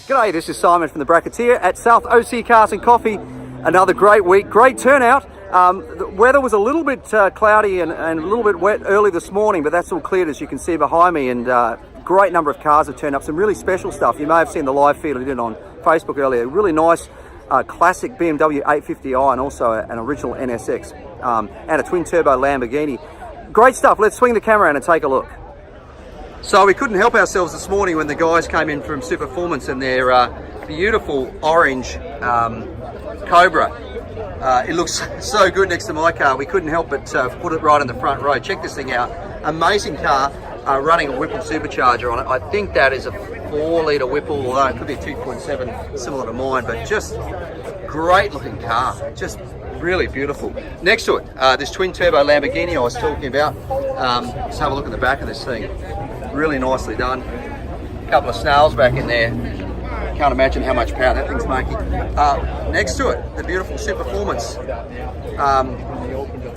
G'day, this is Simon from the Bracketeer at South OC Cars and Coffee. Another great week, great turnout. The weather was a little bit cloudy and a little bit wet early this morning, but that's all cleared as you can see behind me, and great number of cars have turned up. Some really special stuff. You may have seen the live feed I did on Facebook earlier. Really nice classic BMW 850i and also an original NSX and a twin turbo Lamborghini. Great stuff. Let's swing the camera around and take a look. So we couldn't help ourselves this morning when the guys came in from Superformance in their beautiful orange Cobra. It looks so good next to my car. We couldn't help but put it right in the front row. Check this thing out. Amazing car, running a Whipple supercharger on it. I think that is a 4-litre Whipple, although it could be a 2.7 similar to mine, but just great looking car. Just really beautiful. Next to it, this twin turbo Lamborghini I was talking about. Let's have a look at the back of this thing. Really nicely done. A couple of snails back in there. Can't imagine how much power that thing's making. Next to it, the beautiful Superformance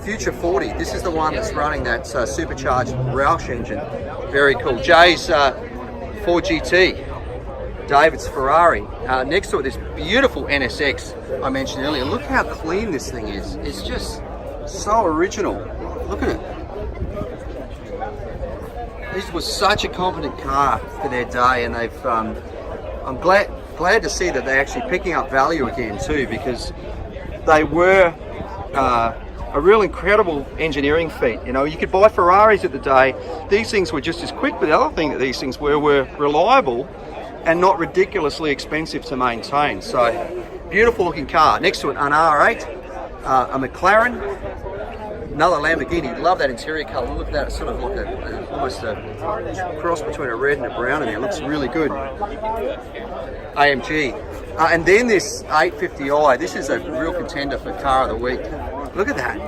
Future 40. This is the one that's running that supercharged Roush engine. Very cool. Jay's Ford GT. David's Ferrari. Next to it, this beautiful NSX I mentioned earlier. Look how clean this thing is. It's just so original. Look at it. This was such a competent car for their day, and they've. I'm glad to see that they're actually picking up value again too, because they were a real incredible engineering feat. You know, you could buy Ferraris at the day. These things were just as quick, but the other thing that these things were reliable and not ridiculously expensive to maintain. So, beautiful looking car. Next to it, an R8, a McLaren. Another Lamborghini. Love that interior colour. Look at that. It's sort of like almost a cross between a red and a brown in there. It looks really good. AMG. And then this 850i. This is a real contender for car of the week. Look at that.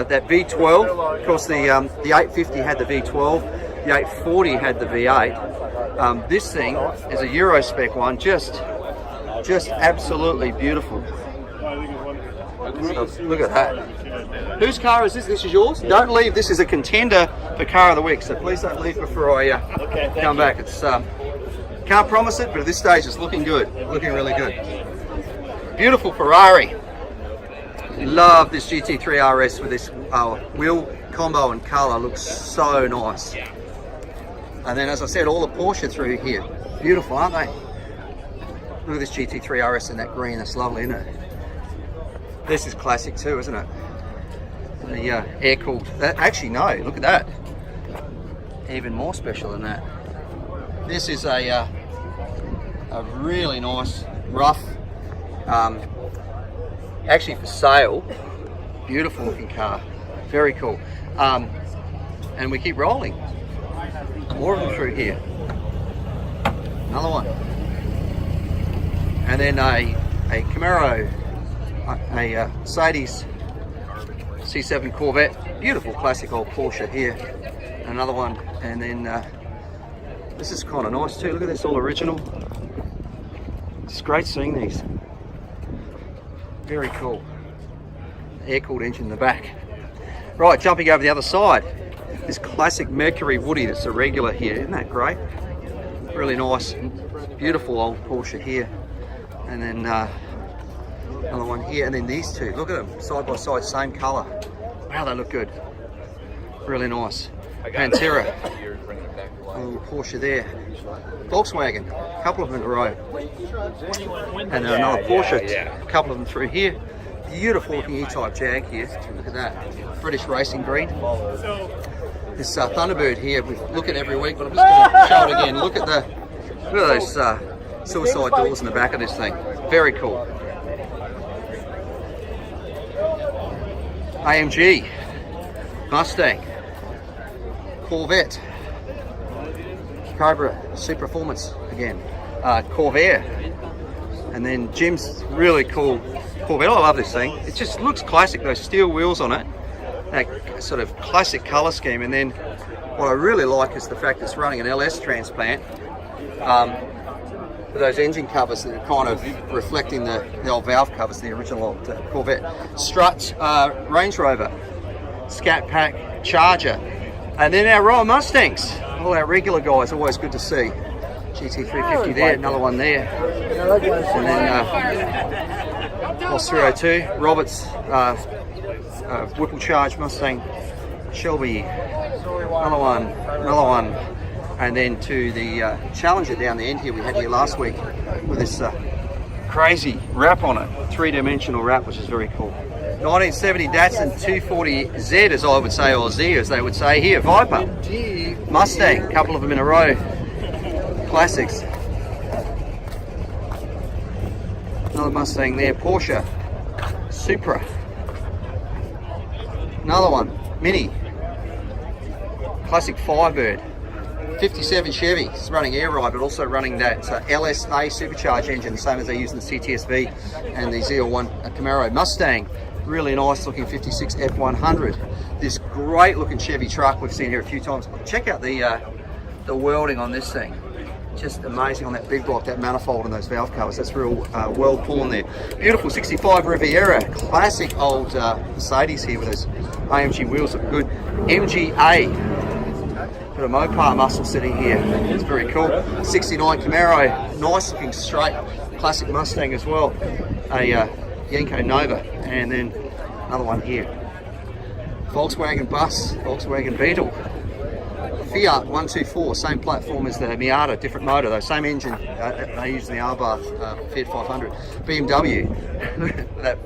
That V12. Of course, the 850 had the V12. The 840 had the V8. This thing is a Euro spec one. Just absolutely beautiful. So, look at that. Whose car is this? This is yours? Don't leave. This is a contender for car of the week, so please don't leave before I come back. It's can't promise it, but at this stage it's looking good. Looking really good. Beautiful Ferrari. Love this GT3 RS with this wheel combo and colour. Looks so nice. And then, as I said, all the Porsche through here. Beautiful, aren't they? Look at this GT3 RS in that green. That's lovely, isn't it? This is classic too, isn't it? The air-cooled. Actually, no. Look at that. Even more special than that. This is a really nice, rough, actually for sale, beautiful looking car. Very cool. And we keep rolling. More of them through here. Another one. And then a Camaro. A Mercedes C7 Corvette, beautiful classic old Porsche here, another one, and then this is kind of nice too. Look at this, all original. It's great seeing these. Very cool. Air-cooled engine in the back. Right, jumping over the other side, this classic Mercury Woody that's a regular here. Isn't that great? Really nice, beautiful old Porsche here, and then. Another one here, and then these two. Look at them, side by side, same colour. Wow, they look good. Really nice. Pantera. A little Porsche there. Volkswagen, a couple of them in a row. And another Porsche, a couple of them through here. Beautiful looking E-Type Jag here. Look at that. British Racing Green. This Thunderbird here, we look at every week, but I'm just going to show it again. Look at those suicide doors in the back of this thing. Very cool. AMG, Mustang, Corvette, Cobra, Superformance again, Corvair, and then Jim's really cool Corvette. I love this thing. It just looks classic, those steel wheels on it, that sort of classic colour scheme. And then what I really like is the fact it's running an LS transplant. With those engine covers that are kind of reflecting the old valve covers, the original old Corvette. Struts, Range Rover, Scat Pack, Charger, and then our Royal Mustangs. All our regular guys, always good to see. GT350 there, another one there. And then Lost 302, Roberts, Whipple Charge Mustang, Shelby, another one. And then to the Challenger down the end here we had here last week with this crazy wrap on it, 3-dimensional wrap, which is very cool. 1970 Datsun 240Z, as I would say, or Z as they would say here. Viper, Mustang, a couple of them in a row. Classics. Another Mustang there. Porsche, Supra. Another one, Mini. Classic Firebird. 57 Chevy, it's running air ride, but also running that LSA supercharged engine, the same as they use in the CTSV and the ZL1 Camaro. Mustang, really nice looking 56 F100. This great looking Chevy truck we've seen here a few times. Check out the welding on this thing. Just amazing on that big block, that manifold and those valve covers. That's real weld pulling there. Beautiful 65 Riviera, classic old Mercedes here with those AMG wheels look good. MGA. Got a Mopar muscle sitting here, it's very cool. 69 Camaro, nice looking straight, classic Mustang as well. A Yenko Nova, and then another one here. Volkswagen bus, Volkswagen Beetle. Fiat 124, same platform as the Miata, different motor though, same engine they use in the Abarth Fiat 500. BMW, that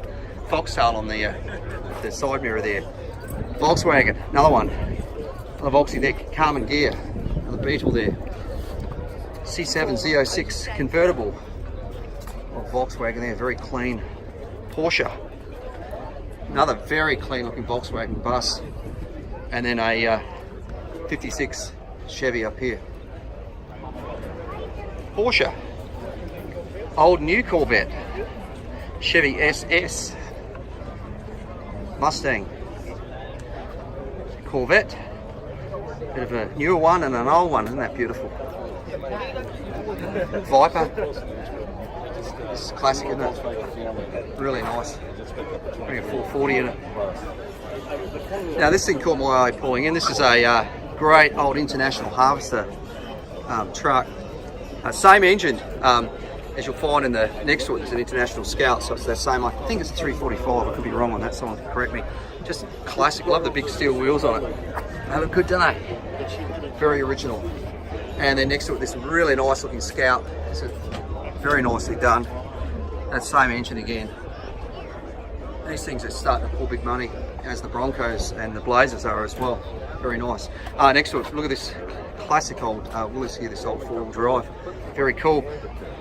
foxtail on the side mirror there. Volkswagen, another one. The Volksy there, Carmen Gear, and the Beetle there. C7 Z06 convertible of Volkswagen there, very clean. Porsche, another very clean looking Volkswagen bus, and then a 56 Chevy up here. Porsche, old new Corvette, Chevy SS, Mustang, Corvette. Bit of a newer one and an old one, isn't that beautiful? Viper. This is classic, isn't it? Really nice. Bring a 440 in it. Now this thing caught my eye pulling in. This is a great old International Harvester truck. Same engine as you'll find in the next to it. There's an International Scout, so it's the same. I think it's a 345. I could be wrong on that. Someone can correct me. Just classic. Love the big steel wheels on it. They look good, don't they? Very original. And then next to it, this really nice looking Scout. It's very nicely done. That same engine again. These things are starting to pull big money, as the Broncos and the Blazers are as well. Very nice. Next to it, look at this classic old Willys here, this old four-wheel drive. Very cool.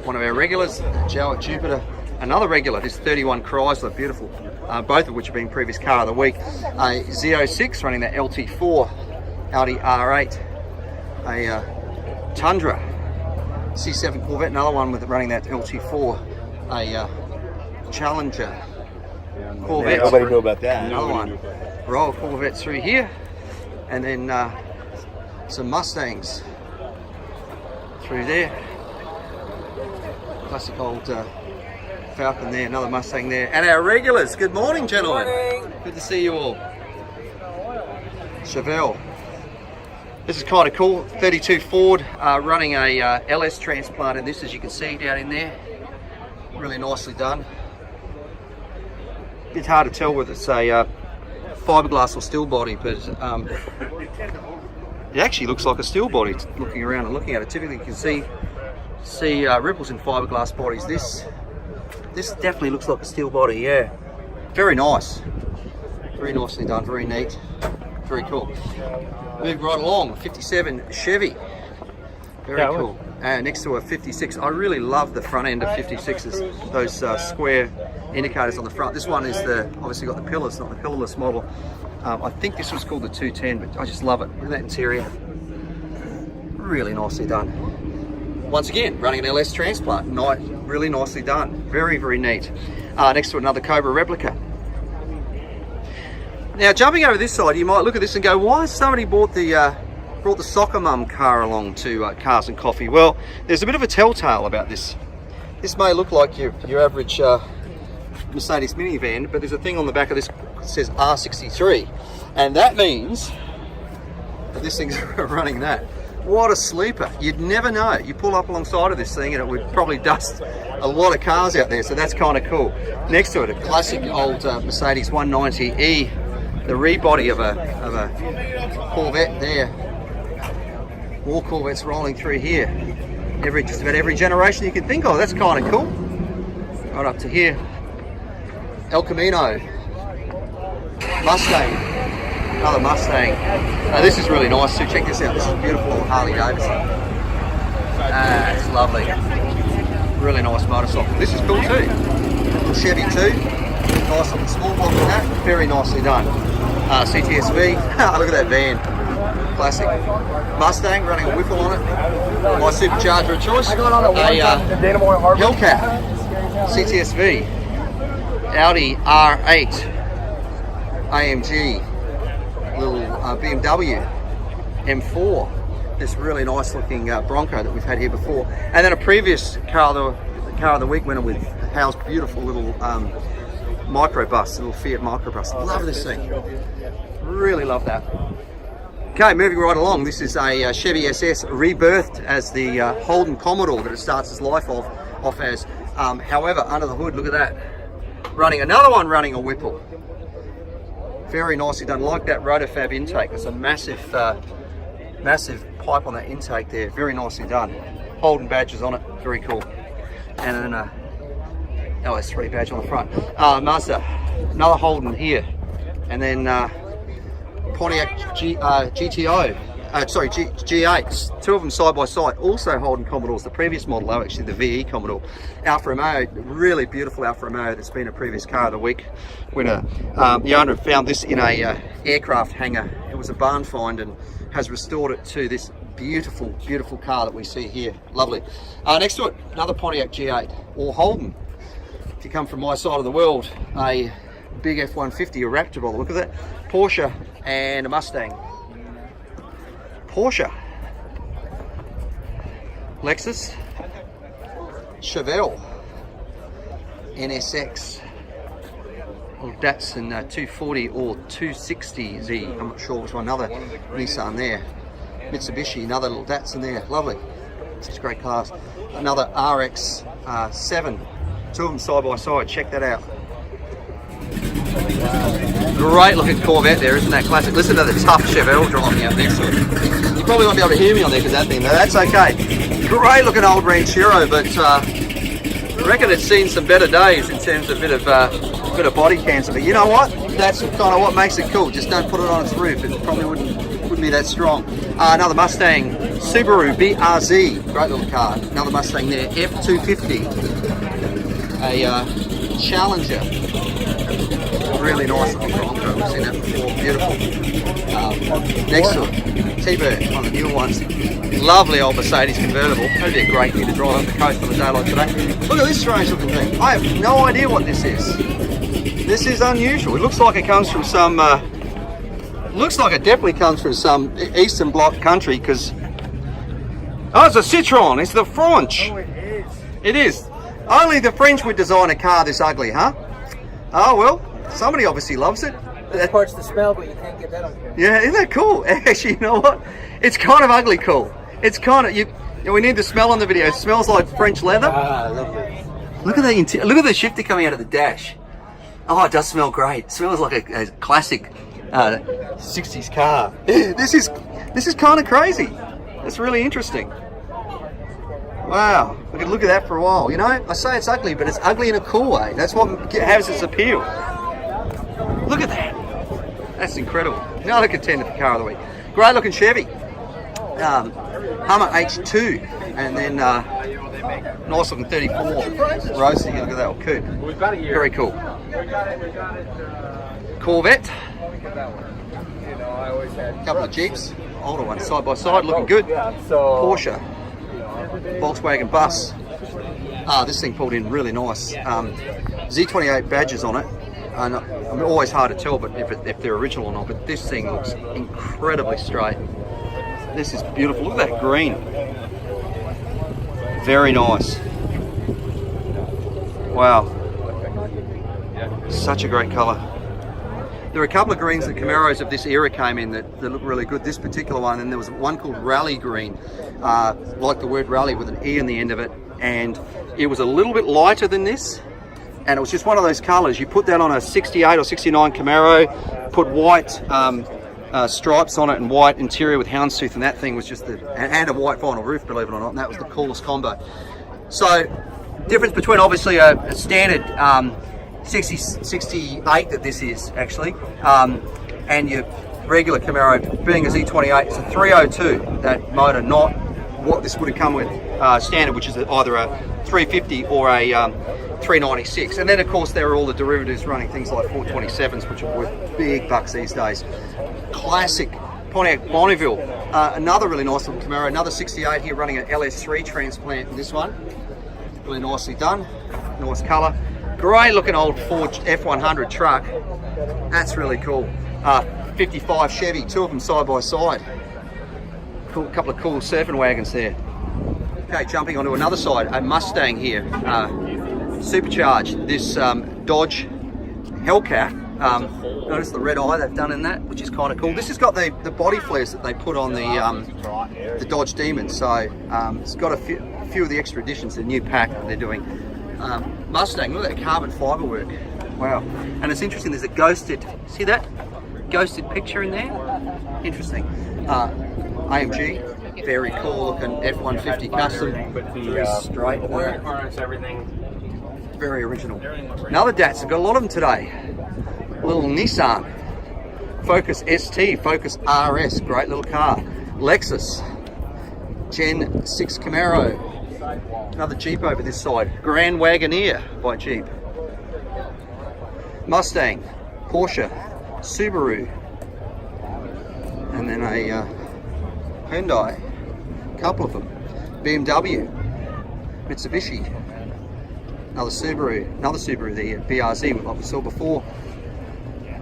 One of our regulars, Jowett Jupiter. Another regular, this 31 Chrysler, beautiful. Both of which have been previous car of the week. A Z06 running that LT4, Audi R8, a Tundra, C7 Corvette, another one with running that LT4, a Challenger Corvette. Yeah, nobody knew about that. Another one. Royal Corvette through here, and then some Mustangs through there. Classic old Falcon there, another Mustang there, and our regulars. Good morning, gentlemen. Good morning. Good to see you all. Chevelle. This is kind of cool. 32 Ford running a LS transplant in this, as you can see down in there. Really nicely done. It's hard to tell whether it's a fiberglass or steel body, but it actually looks like a steel body. Looking around and looking at it, typically you can see ripples in fiberglass bodies. This definitely looks like a steel body, yeah. Very nice. Very nicely done, very neat. Very cool. Move right along, 57 Chevy. Very cool. And next to a 56, I really love the front end of 56s. Those square indicators on the front. This one is obviously got the pillars, not the pillarless model. I think this was called the 210, but I just love it. Look at that interior. Really nicely done. Once again, running an LS transplant, really nicely done. Very, very neat. Next to another Cobra replica. Now, jumping over this side, you might look at this and go, why has somebody brought the soccer mum car along to Cars and Coffee? Well, there's a bit of a telltale about this. This may look like your average Mercedes minivan, but there's a thing on the back of this that says R63, and that means that this thing's running that. What a sleeper. You'd never know. You pull up alongside of this thing and it would probably dust a lot of cars out there, so that's kind of cool. Next to it, a classic old Mercedes 190E, the rebody of a Corvette there. More Corvettes rolling through here. Just about every generation you can think of. That's kind of cool. Right up to here. El Camino. Mustang. Another Mustang. This is really nice too. Check this out. This is a beautiful old Harley Davidson. It's lovely. Really nice motorcycle. This is cool too. Little Chevy too. Nice little small block in that. Very nicely done. CTSV. Look at that van. Classic. Mustang running a Whipple on it. My supercharger of choice. A Hellcat. CTSV. Audi R8. AMG. Little BMW M4, this really nice looking Bronco that we've had here before, and then a previous car of the week winner with Hal's beautiful little microbus, little Fiat microbus. Love this thing, really love that. Okay, moving right along, this is a Chevy SS rebirthed as the Holden Commodore that it starts its life off as. However, under the hood, look at that, running another one running a Whipple. Very nicely done, like that Rotofab intake. There's a massive pipe on that intake there. Very nicely done. Holden badges on it, very cool. And then LS3 badge on the front. Mazda, another Holden here. And then Pontiac GTO. G8s, two of them side by side, also Holden Commodores, the previous model, actually the VE Commodore. Alfa Romeo, really beautiful Alfa Romeo that's been a previous car of the week winner. The owner found this in a aircraft hangar. It was a barn find and has restored it to this beautiful, beautiful car that we see here. Lovely. Next to it, another Pontiac G8 or Holden. If you come from my side of the world, a big F-150, a Raptor by the look of that, Porsche and a Mustang. Porsche, Lexus, Chevelle, NSX, or Datsun 240 or 260Z, I'm not sure which one, another Nissan there, Mitsubishi, another little Datsun there, lovely, such great cars, another RX-7, two of them side by side, check that out. Great looking Corvette there, isn't that classic? Listen to the tough Chevelle driving out next to it. You probably won't be able to hear me on there because that thing, but that's okay. Great looking old Ranchero, but I reckon it's seen some better days in terms of a bit of body cancer. But you know what? That's kind of what makes it cool. Just don't put it on its roof. It probably wouldn't be that strong. Another Mustang, Subaru BRZ, great little car. Another Mustang there, F250, a Challenger. Really nice looking Bronco, we've seen that before, beautiful. Next to it, T-Bird, one of the newer ones. Lovely old Mercedes convertible. That'd be a great thing to drive up the coast on a day like today. Look at this strange looking thing. I have no idea what this is. This is unusual. It looks like it comes from some, looks like it definitely comes from some Eastern Bloc country because, oh, it's a Citroen, it's the French. Oh, it is. It is. Only the French would design a car this ugly, huh? Oh, well. Somebody obviously loves it. That part's the smell, but you can't get that on here. Yeah, isn't that cool? Actually, you know what? It's kind of ugly cool. It's kind of, we need the smell on the video. It smells like French leather. Ah, lovely. Look at the shifter coming out of the dash. Oh, it does smell great. It smells like a classic 60s car. This is kind of crazy. It's really interesting. Wow, we could look at that for a while. You know, I say it's ugly, but it's ugly in a cool way. That's what has its appeal. Look at that. That's incredible. Another contender for car of the week. Great looking Chevy. Hummer H2. And then nice looking 34. Roasting. Look at that old coupe. Very cool. Corvette. Couple of Jeeps. Older ones side by side. Looking good. Porsche. Volkswagen bus. This thing pulled in really nice. Z28 badges on it. And I'm always hard to tell, but if they're original or not. But this thing looks incredibly straight. This is beautiful. Look at that green. Very nice. Wow. Such a great colour. There are a couple of greens that Camaros of this era came in that look really good. This particular one, and there was one called Rally Green, like the word rally with an E in the end of it, and it was a little bit lighter than this, and it was just one of those colours. You put that on a 68 or 69 Camaro, put white stripes on it and white interior with houndstooth, and that thing was just and a white vinyl roof, believe it or not, and that was the coolest combo. So, difference between obviously a standard 68 that this is actually, and your regular Camaro being a Z28, it's a 302, that motor, not what this would have come with standard, which is either a 350 or a 396. And then of course there are all the derivatives running things like 427s, which are worth big bucks these days. Classic Pontiac Bonneville, another really nice little Camaro, another 68 here running an LS3 transplant in this one. Really nicely done, nice colour. Great looking old Ford F100 truck, that's really cool. 55 Chevy, two of them side by side. Cool, couple of cool surfing wagons there. Okay, jumping onto another side, a Mustang here, supercharged. This Dodge Hellcat. Notice the red eye they've done in that, which is kind of cool. This has got the body flares that they put on the Dodge Demon, so it's got a few of the extra additions, the new pack that they're doing. Mustang, look at that carbon fibre work. Wow. And it's interesting, there's a ghosted, see that? Ghosted picture in there? Interesting. AMG, very cool looking F-150 custom. Very straight work. Very original. Another Datsun, got a lot of them today. Little Nissan. Focus ST, Focus RS, great little car. Lexus, Gen 6 Camaro. Another Jeep over this side. Grand Wagoneer by Jeep. Mustang, Porsche, Subaru, and then a Hyundai, a couple of them. BMW, Mitsubishi, another Subaru, the BRZ like we saw before.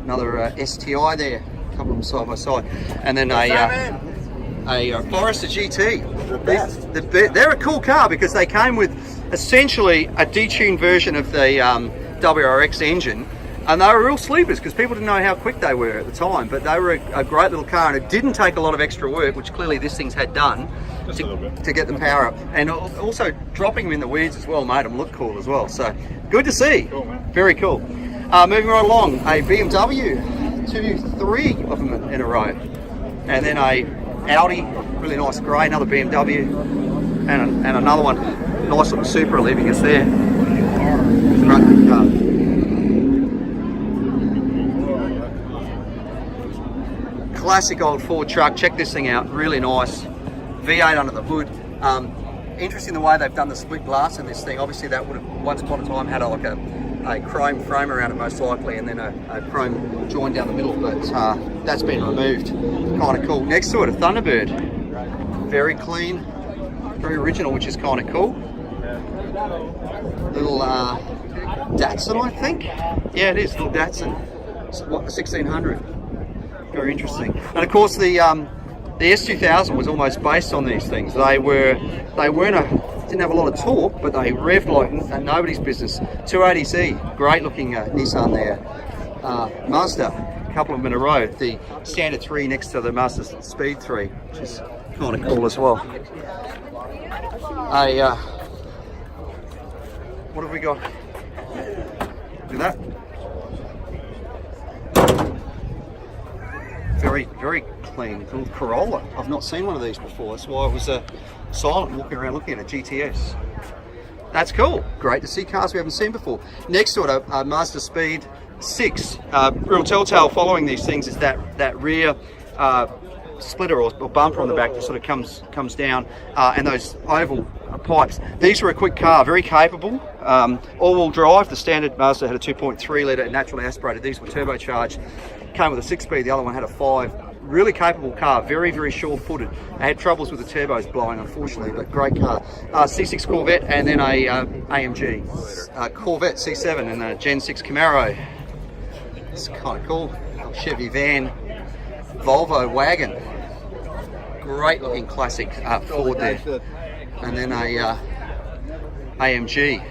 Another STI there, a couple of them side by side, and then a Forester GT. They're a cool car because they came with essentially a detuned version of the WRX engine, and they were real sleepers because people didn't know how quick they were at the time, but they were a great little car, and it didn't take a lot of extra work, which clearly this thing's had done to get them power up, and also dropping them in the weeds as well made them look cool as well. So good to see. Cool, man. Very cool. Moving right along, a BMW, three of them in a row, and then a Audi, really nice grey, another BMW, and another one, nice little Supra leaving us there. Great big car. Classic old Ford truck, check this thing out, really nice. V8 under the hood. Interesting the way they've done the split glass in this thing. Obviously that would have once upon a time had a chrome frame around it most likely, and then a chrome join down the middle, but that's been removed. Kind of cool. Next to it, a Thunderbird. Very clean, very original, which is kind of cool. Little Datsun, I think. Yeah, it is, little Datsun. It's what, the 1600. Very interesting. And of course the S2000 was almost based on these things. They didn't have a lot of torque, but they revved like nobody's business. 280Z, great looking Nissan there. Mazda, a couple of them in a row. The standard 3 next to the Mazda Speed 3, which is kind of cool as well. What have we got? Look at that. Very, very clean little Corolla. I've not seen one of these before. That's why I was silent walking around looking at a GTS. That's cool. Great to see cars we haven't seen before. Next to it, a Mazda Speed 6. Real telltale following these things is that rear splitter or bumper on the back that sort of comes down, and those oval pipes. These were a quick car, very capable. All-wheel drive. The standard Mazda had a 2.3 litre naturally aspirated. These were turbocharged. Came with a 6-speed, the other one had a 5. Really capable car, very, very sure-footed. I had troubles with the turbos blowing, unfortunately, but great car. C6 Corvette, and then a AMG. Corvette C7 and a Gen 6 Camaro. It's kind of cool. Chevy van, Volvo wagon. Great looking classic Ford there. And then a AMG.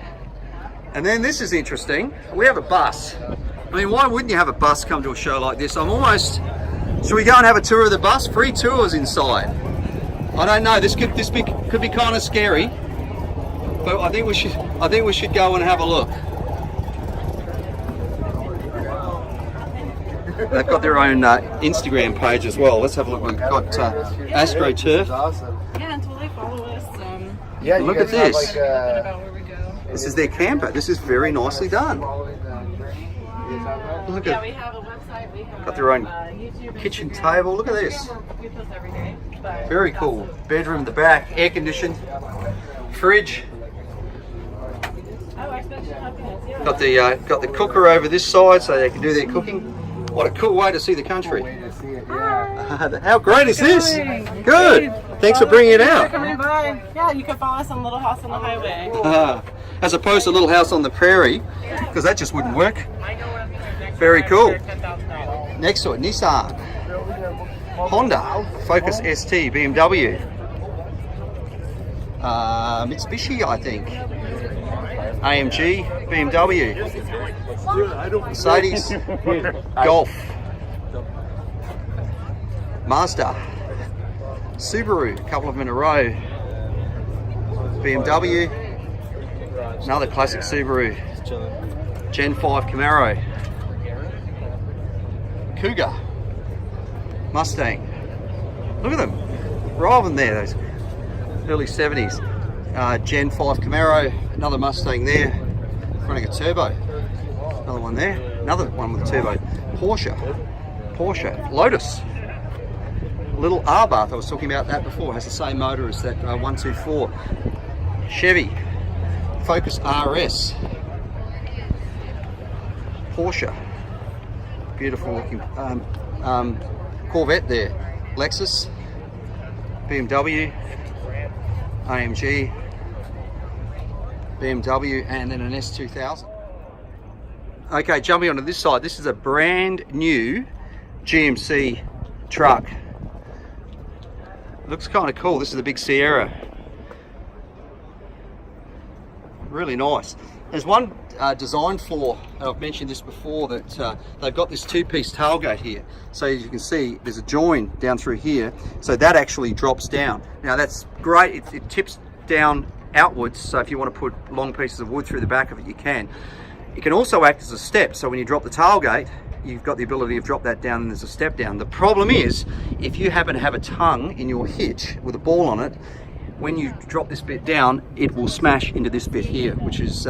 And then this is interesting. We have a bus. I mean, why wouldn't you have a bus come to a show like this? I'm almost... Should we go and have a tour of the bus? Free tours inside. I don't know. This could be kind of scary, but I think we should go and have a look. They've got their own Instagram page as well. Let's have a look. We've got AstroTurf. Yeah, totally follow us. Yeah, Look at this. About where we go. This is their camper. This is very nicely done. Look Yeah, at we have a website. We have got their own YouTube, kitchen Instagram. table. Look at this. We post every day. But Very cool. Bedroom at the back, air conditioned, fridge. Oh, exponential happiness. Yeah. Got the cooker over this side so they can do their cooking. What a cool way to see the country. How great is this? Good. Thanks for bringing it out. Coming by. Yeah, you can follow us on Little House on the Highway. As opposed to Little House on the Prairie, because that just wouldn't work. Very cool. $10,000. Next to it, Nissan, Honda, Focus ST, BMW, Mitsubishi, I think, AMG, BMW, Mercedes, Golf, Mazda, Subaru, a couple of them in a row, BMW, another classic Subaru, Gen 5 Camaro, Cougar, Mustang. Look at them, arriving there, those early 70s. Gen 5 Camaro, another Mustang there, running a turbo. Another one there, another one with a turbo. Porsche, Lotus. Little Abarth, I was talking about that before, has the same motor as that 124. Chevy, Focus RS. Porsche, beautiful looking Corvette there. Lexus, BMW, AMG, BMW, and then an S2000. Okay, jumping onto this side, this is a brand new GMC truck. Looks kind of cool. This is the big Sierra. Really nice. There's one designed for, I've mentioned this before, that they've got this two-piece tailgate here. So as you can see, there's a join down through here. So that actually drops down. Now that's great. It tips down outwards. So if you want to put long pieces of wood through the back of it, you can. It can also act as a step. So when you drop the tailgate, you've got the ability to drop that down and there's a step down. The problem is, if you happen to have a tongue in your hitch with a ball on it, when you drop this bit down, it will smash into this bit here, which is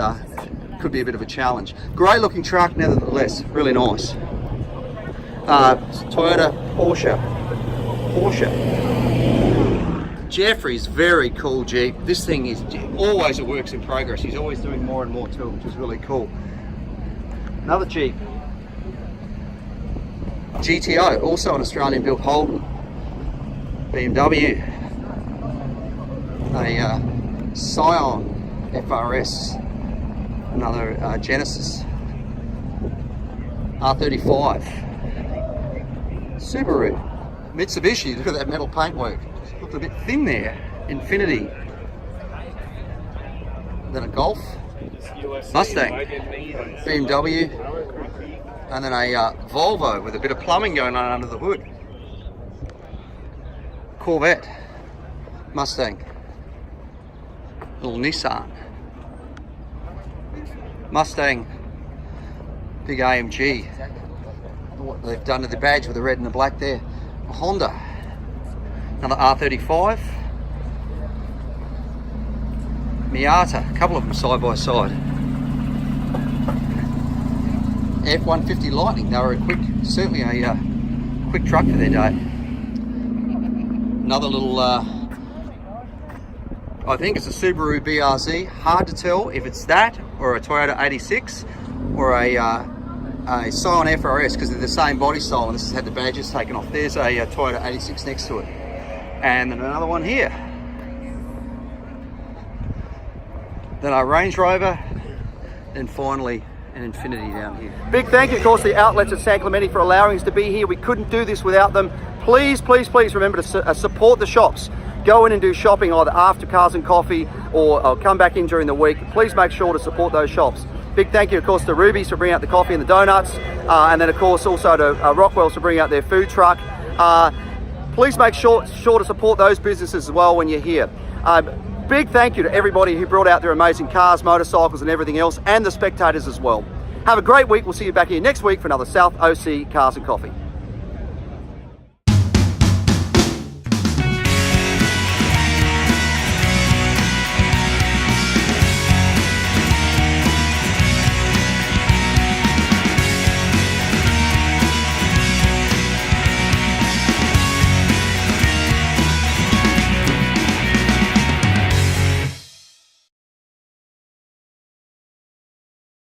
could be a bit of a challenge. Great looking truck, nevertheless, really nice. Toyota, Porsche. Jeffrey's very cool Jeep. This thing is always a works in progress. He's always doing more and more to it, which is really cool. Another Jeep. GTO, also an Australian built Holden. BMW. A Scion FRS, another Genesis, R35, Subaru, Mitsubishi, look at that metal paintwork, looked a bit thin there, Infiniti, then a Golf, Mustang, BMW, and then a Volvo with a bit of plumbing going on under the hood, Corvette, Mustang, little Nissan, Mustang, big AMG, what they've done to the badge with the red and the black there, a Honda, another R35, Miata, a couple of them side by side, F-150 Lightning, they were certainly a quick truck for their day. Another little I think it's a Subaru BRZ. Hard to tell if it's that or a Toyota 86 or a Scion FRS because they're the same body style and this has had the badges taken off. There's a Toyota 86 next to it. And then another one here. Then a Range Rover. And finally an Infiniti down here. Big thank you, of course, to the outlets at San Clemente for allowing us to be here. We couldn't do this without them. Please, please, please remember to support the shops. Go in and do shopping either after Cars and Coffee or come back in during the week. Please make sure to support those shops. Big thank you, of course, to Ruby's for bringing out the coffee and the donuts, and then, of course, also to Rockwell's for bringing out their food truck. Please make sure to support those businesses as well when you're here. Big thank you to everybody who brought out their amazing cars, motorcycles, and everything else, and the spectators as well. Have a great week. We'll see you back here next week for another South OC Cars and Coffee.